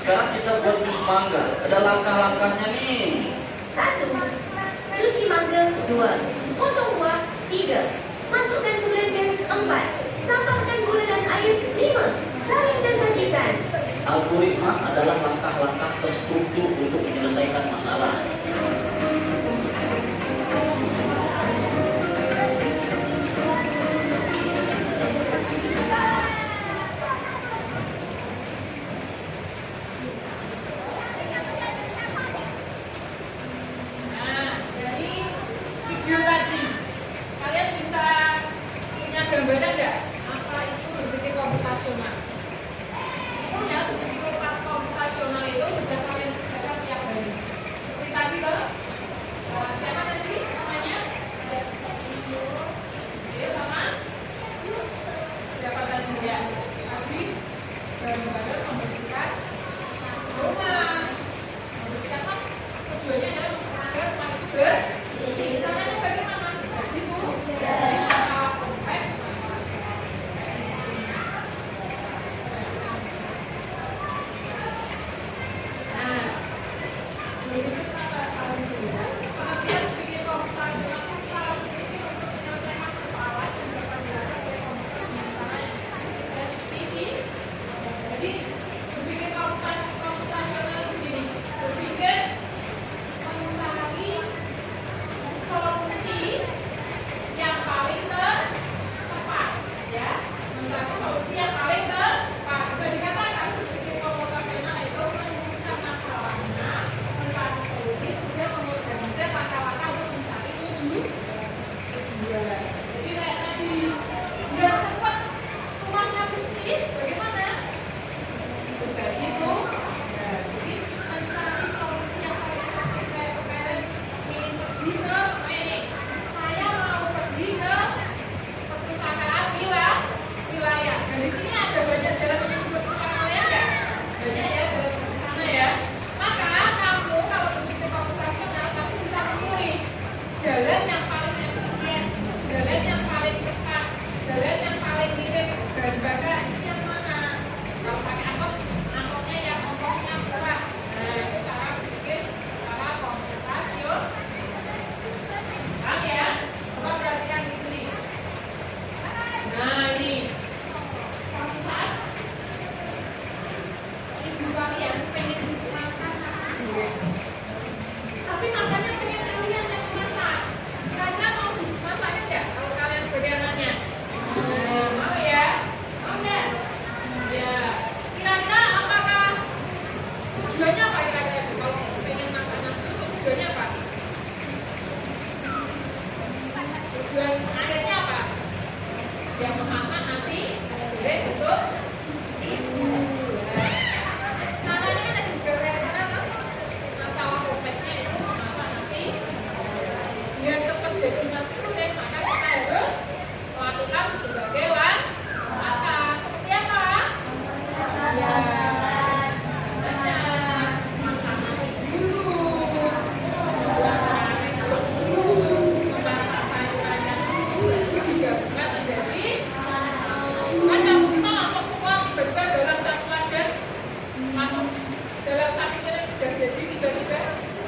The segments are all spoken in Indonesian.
sekarang kita buat jus mangga. Ada langkah-langkahnya nih. 1. Cuci mangga. 2. Potong buah. 3. Masukkan ke blender. 4. Tambahkan gula dan air. 5. Saring dan sajikan. Algoritma adalah langkah-langkah terstruktur untuk menyelesaikan masalah. Video tadi, kalian bisa punya gambaran nggak apa itu berpikir komputasional? Punya berpikir komputasional itu sudah kalian kerjakan tiap hari. Seperti tadi loh, siapa tadi namanya? Dia sama siapa tadi ya? Tadi bareng-bareng membersihkan rumah. Membersihkan apa? Tujuannya adalah agar masker. Caranya bagaimana? Jadi Bu, dari masalah kompleks, masalah nah, jadi kenapa kalau pengertian berpikir komputasional itu cara berpikir untuk menyelesaikan persoalan yang dapat dilakukan oleh komputer dengan cara yang efisien. Jadi berpikir komputasional itu begini, berpikir mencari solusi yang paling tepat, ya, mencari solusi yang paling tepat. Bisa dikatakan berpikir komputasional itu merumuskan masalahnya, mencari solusi, kemudian mengorganisir langkah-langkah untuk mencari tujuan. Jadi kayak tadi, biar cepat rumahnya bersih, bagaimana? Berbagi tuh. Jadi mencari solusi yang paling efektif kayak kemarin ingin pergi ke saya mau pergi ke perpustakaan wilayah. Dan di sini ada banyak jalan menuju perpustakaan wilayah nggak? Banyak ya jalan menuju sana ya. Maka kamu kalau berpikir komputasional kamu bisa memilih jalan yang paling efisien, jalan yang paling cepat, jalan yang paling mirip bahan bakar yang mana? Kalau pakai angkotnya yang ongkosnya murah. Nah itu cara berpikir secara komputasional. Paham ya? Coba perhatikan di sini. Nah ini, suatu saat ibu kalian pengen makan nasi goreng, tapi makannya pengen kalian yang masak. Kalian mau masaknya nggak? Kalau kalian sebagai anaknya, mau ya? Mau nggak? Ya. Kira-kira apakah tujuannya apa kira-kira kalau pengen masak nasi itu tujuannya apa? Tujuan akhirnya apa? Yang memasak nasi goreng untuk ibu. Caranya kan ada beberapa cara tuh. Masalah kompleksnya itu memasak nasi. Biar cepat jadi nasi goreng, maka kita harus melakukan berbagai langkah. Seperti apa? Ya. Masak nasi dulu. Memasak sayurannya dulu. Itu digabungkan menjadi kan kamu kita masuk semua tiba-tiba dalam satu pelajaran masuk dalam satu pikiran sudah jadi tiba-tiba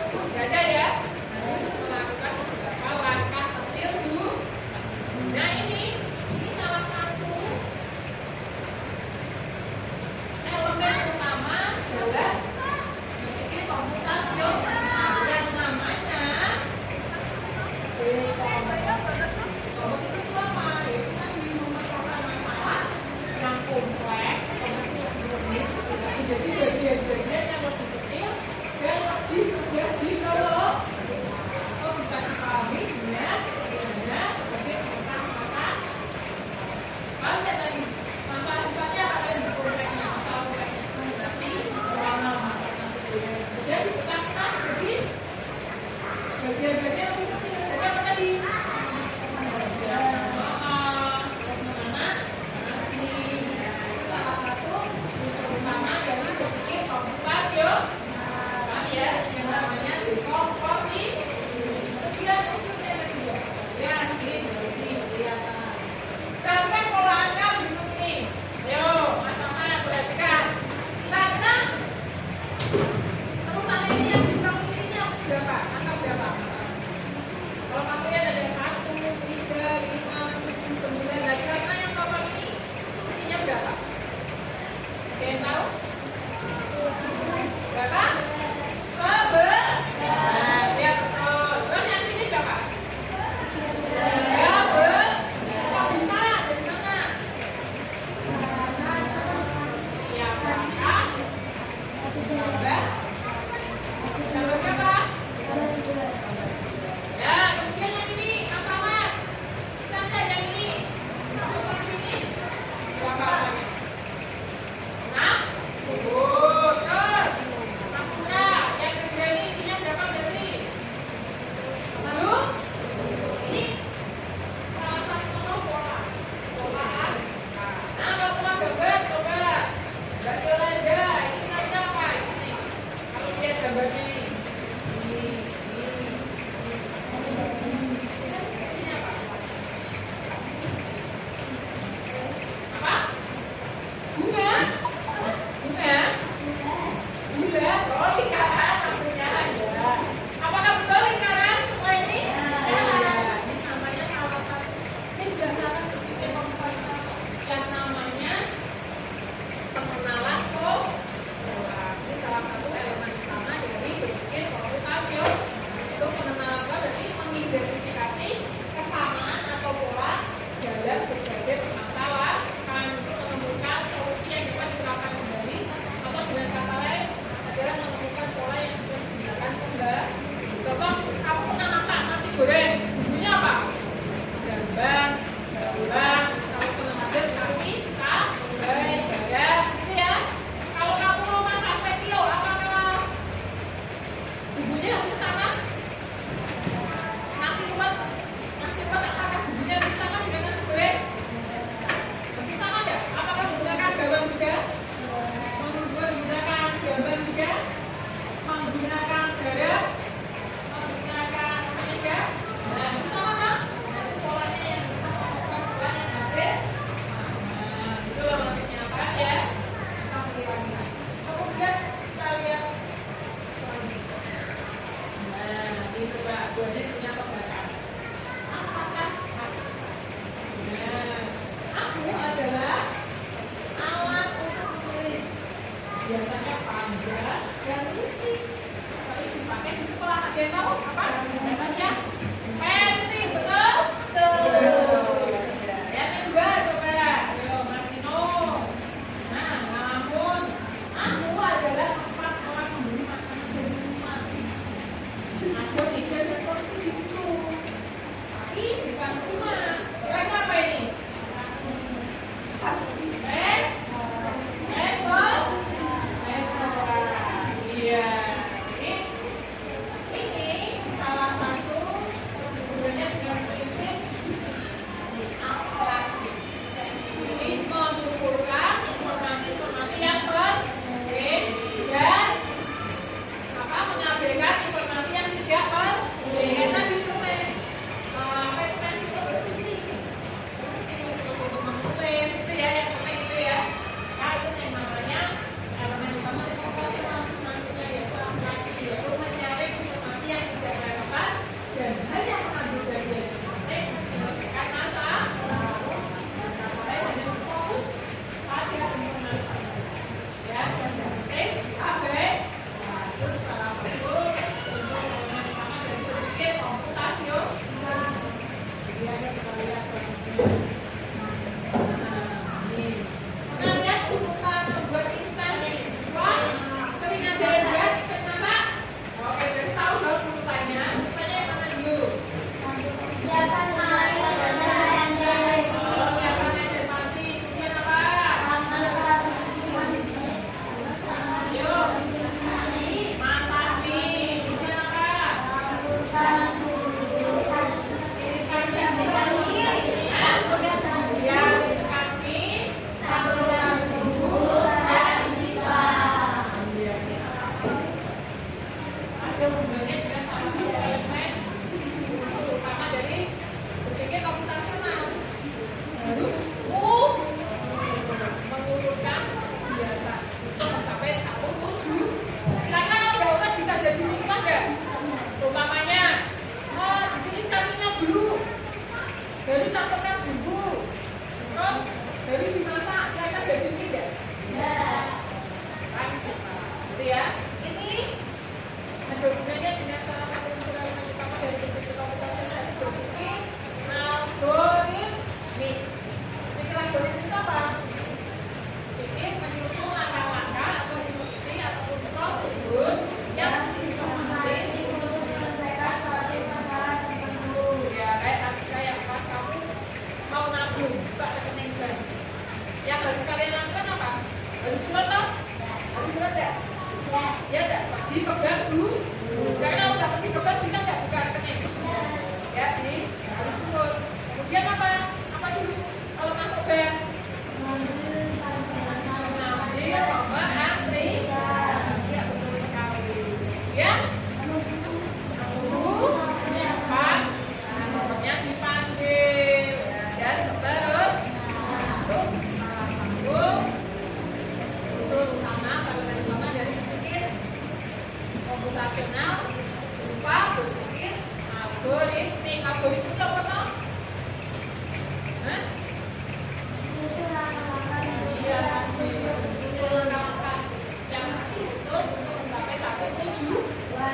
nggak ada ya, harus melakukan beberapa langkah kecil dulu. Nah ini salah satu elemen utama dalam berpikir komputasional yang namanya komposisi itu apa? Yaitu tadi memecahkan masalah yang kompleks, kompleks yang rumit, jadi bagian-bagian yang lebih Terusan ini yang bisa mengisinya berapa? Angka berapa? Kalau kamu lihat ada 1, 3, 5, 7, 9. Nah, kira-kira yang kosong ini isinya berapa? Oke, yang tahu? Berapa? 11. Ya, betul. Terus yang sini berapa? 13. Kok bisa? Dari mana? Ya, berapa? 13. Tambah berapa? Ya, kemudian yang ini sama. Bisa nggak yang ini? Masuk ke sini. Berapa lagi? 6. Terus. Makura. Yang kedua ini isinya berapa berarti? 7. Ini salah satu contoh pola. Polaan. Nah, kalau pola gambar, coba. Nggak belanja. Ini namanya apa? Sini. Kalau lihat gambarnya ini. Isinya apa? Apa? Bunga? Bunga? Gula? Oh, lingkaran maksudnya ya. Apakah betul lingkaran semua ini? Ya. Ini namanya salah satu. Ini sudah sangat berpikir pembuatan yang namanya pengenalan pola. Ini salah satu elemen utama dari berpikir komputasi. Itu pengenalan pola berarti mengidentifikasi kesamaan atau pola dalam berbagai permasalahan, untuk menemukan solusi yang dapat diterapkan kembali, atau dengan kata lain adalah menemukan pola yang bisa digunakan kembali. Contoh, kamu pernah masak nasi goreng, bumbunya apa? Gambang, bawang, kalau senang pedas kasih cabai, garam, gitu ya. Kalau kamu mau masak tekio, apakah bumbunya harus sama? Nasi ruwet, apakah bumbunya harus sama dengan nasi goreng? Harus sama nggak? Apakah menggunakan bawang juga? Menggunakan garam juga? Menggunakan garam? Menggunakan apa juga? Nah, itu sama kan? Nah, itu polanya yang sama, bukan pola yang hampir. Nah, itu loh maksudnya apa ya? Sama lagi. Kemudian kita lihat nah, itu Pak, buatnya punya pembataan. Apakah aku? Nah, aku adalah alat untuk menulis. Biasanya panjang dan lucu. Sering dipakai di sekolah. Ada yang tahu apa? Tasya? Pensil, betul? Betul. Yang kedua coba. Ayo, Mas Nino. Nah, namun aku adalah tempat orang membeli makanan dari rumah. Ada meja dan kursi di situ. Tapi bukan rumah. Kira-kira apa ini? Restoran. Iya. Ini dipegang dulu. Karena udah dipegang bisa nggak buka rekennya? Ya, di harus surut. Kemudian apa? Apa dulu? Kalau masuk bank? Ngambil nomor antri. Iya, betul sekali. Ya, tunggu, nyimpan, nomornya dipanggil dan seterusnya. Untuk salah satu unsur utama kalau dari utama dari berpikir komputasional berupa berpikir algoritmik. Algoritmik itu apa toh? Hah? Iya, tadi usul langkah-langkah yang dihitung untuk mencapai satu tujuan.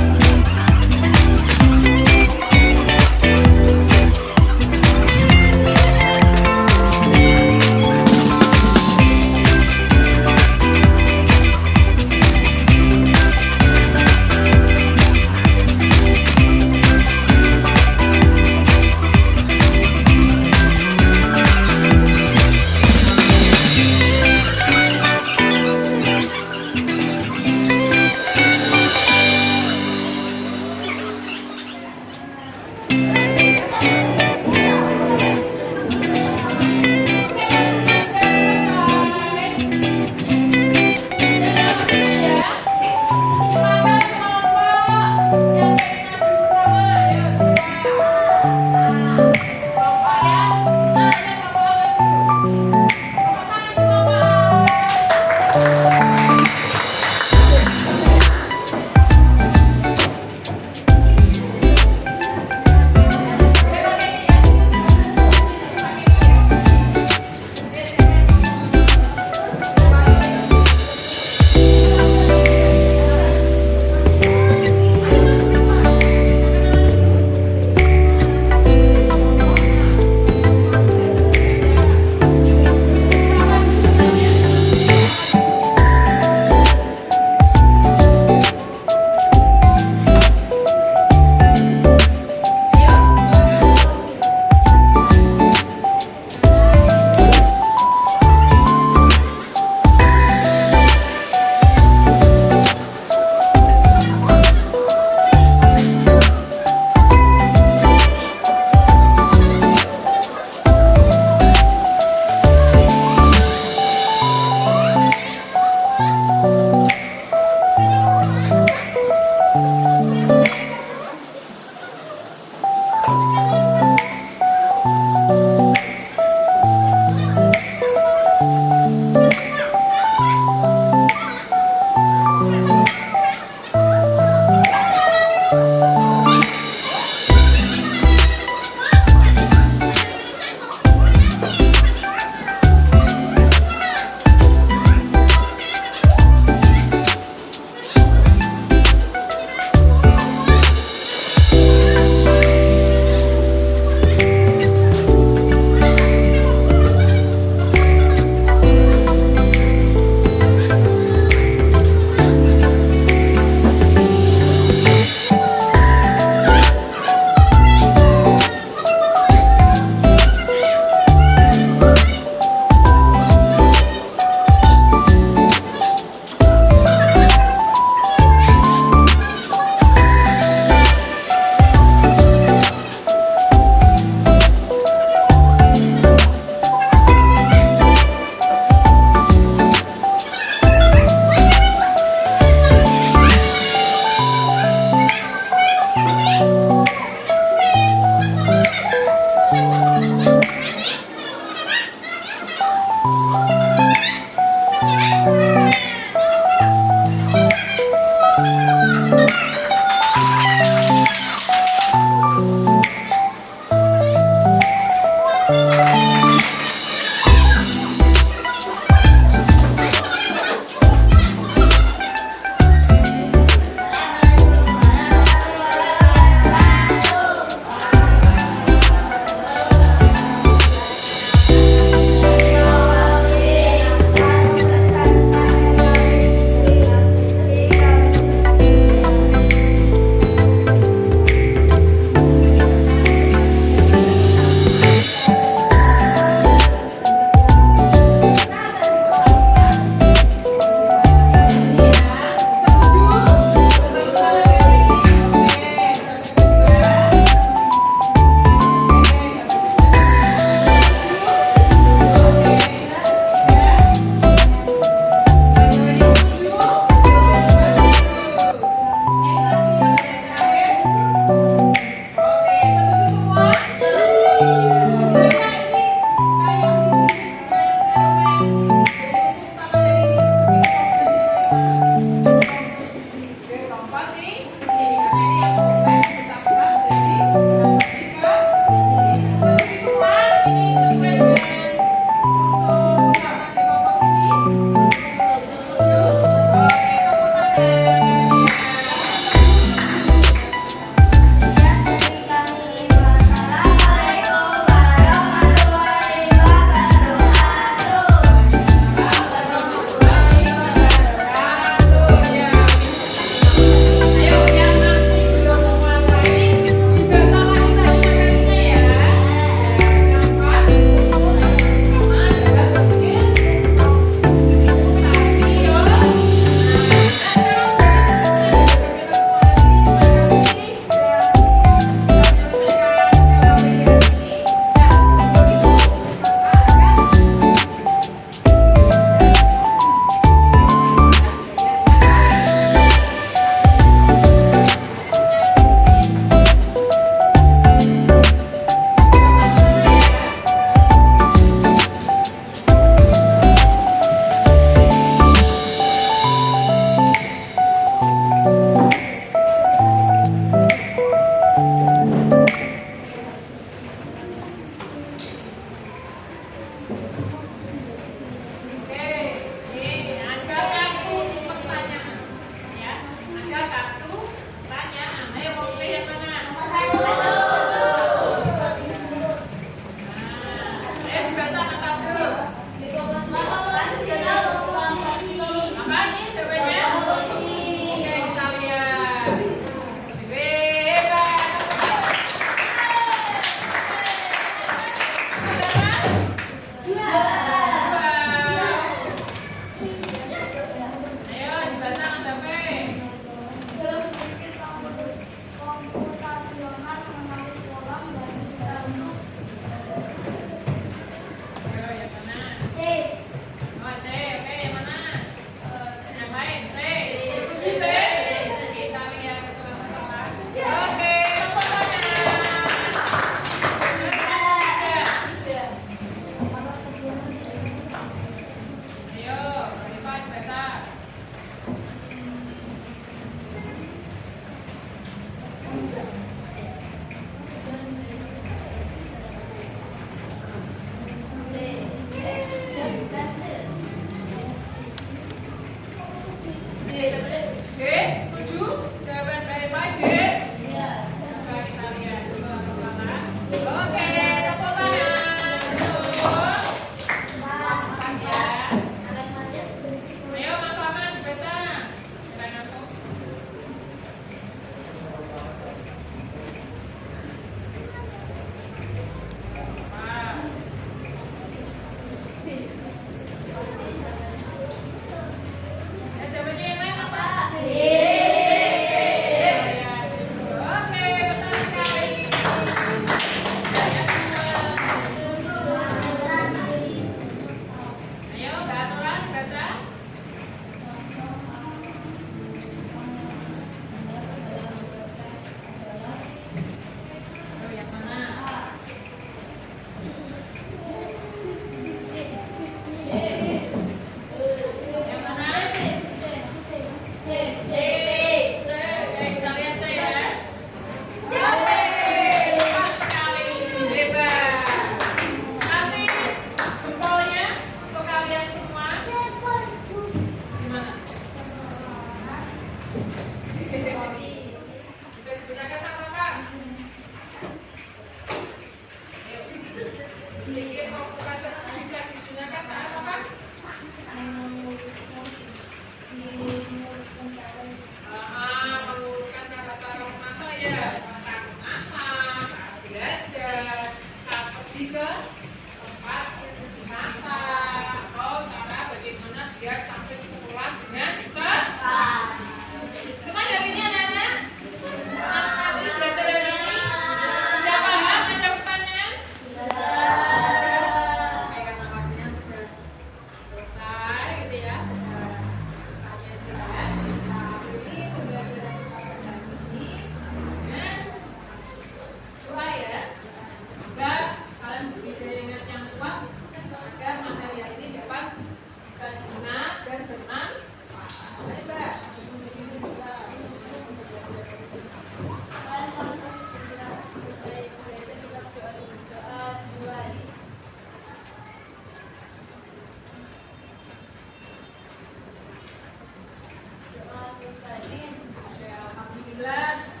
11